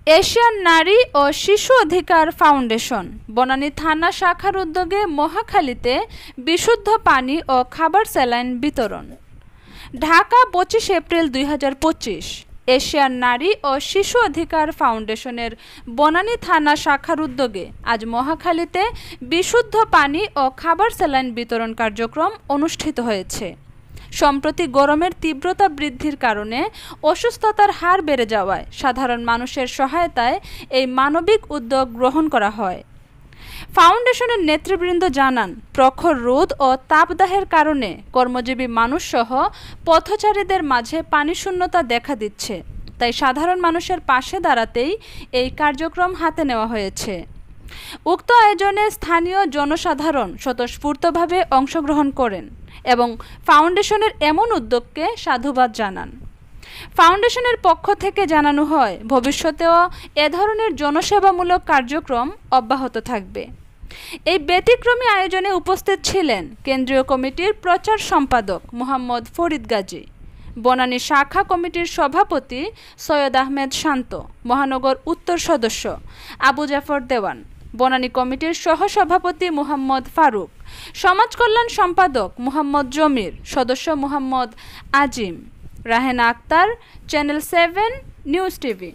Asian নারী ও শিশু অধিকার ফাউন্ডেশন বনানী থানা শাখার উদ্যোগে মহাখালীতে বিশুদ্ধ পানি ও খাবার স্যালাইন বিতরণ। ঢাকা 25 এপ্রিল 2025। এশিয়ান নারী ও শিশু অধিকার ফাউন্ডেশনের বনানী থানা শাখার উদ্যোগে আজ মহাখালীতে বিশুদ্ধ পানি ও খাবার স্যালাইন বিতরণ কার্যক্রম অনুষ্ঠিত হয়েছে। সম্প্রতি গরমের তীব্রতা বৃদ্ধির কারণে অসুস্থতার হার বেড়ে যাওয়ায় সাধারণ মানুষের সহায়তায় এই মানবিক উদ্যোগ গ্রহণ করা হয়। ফাউন্ডেশনের নেতৃবৃন্দ জানান, প্রখর রোদ ও তাপদাহের কারণে কর্মজীবী মানুষসহ পথচারীদের মাঝে পানিশূন্যতা দেখা দিচ্ছে, তাই সাধারণ মানুষের পাশে দাঁড়াতেই এই কার্যক্রম হাতে নেওয়া হয়েছে। উক্ত আয়োজনে স্থানীয় জনসাধারণ স্বতঃস্ফূর্তভাবে অংশগ্রহণ করেন এবং ফাউন্ডেশনের এমন উদ্যোগকে সাধুবাদ জানান। ফাউন্ডেশনের পক্ষ থেকে জানানো হয়, ভবিষ্যতেও এ ধরনের জনসেবামূলক কার্যক্রম অব্যাহত থাকবে। এই ব্যতিক্রমী আয়োজনে উপস্থিত ছিলেন কেন্দ্রীয় কমিটির প্রচার সম্পাদক মোহাম্মদ ফরিদ গাজী, বনানী শাখা কমিটির সভাপতি সৈয়দ আহমেদ শান্ত, মহানগর উত্তর সদস্য আবু জাফর দেওয়ান, বনানী কমিটির সহসভাপতি মুহাম্মদ ফারুক, সমাজ কল্যাণ সম্পাদক মুহাম্মদ জমির, সদস্য Muhammad Azim, Rahena Akhtar, channel 7 news TV.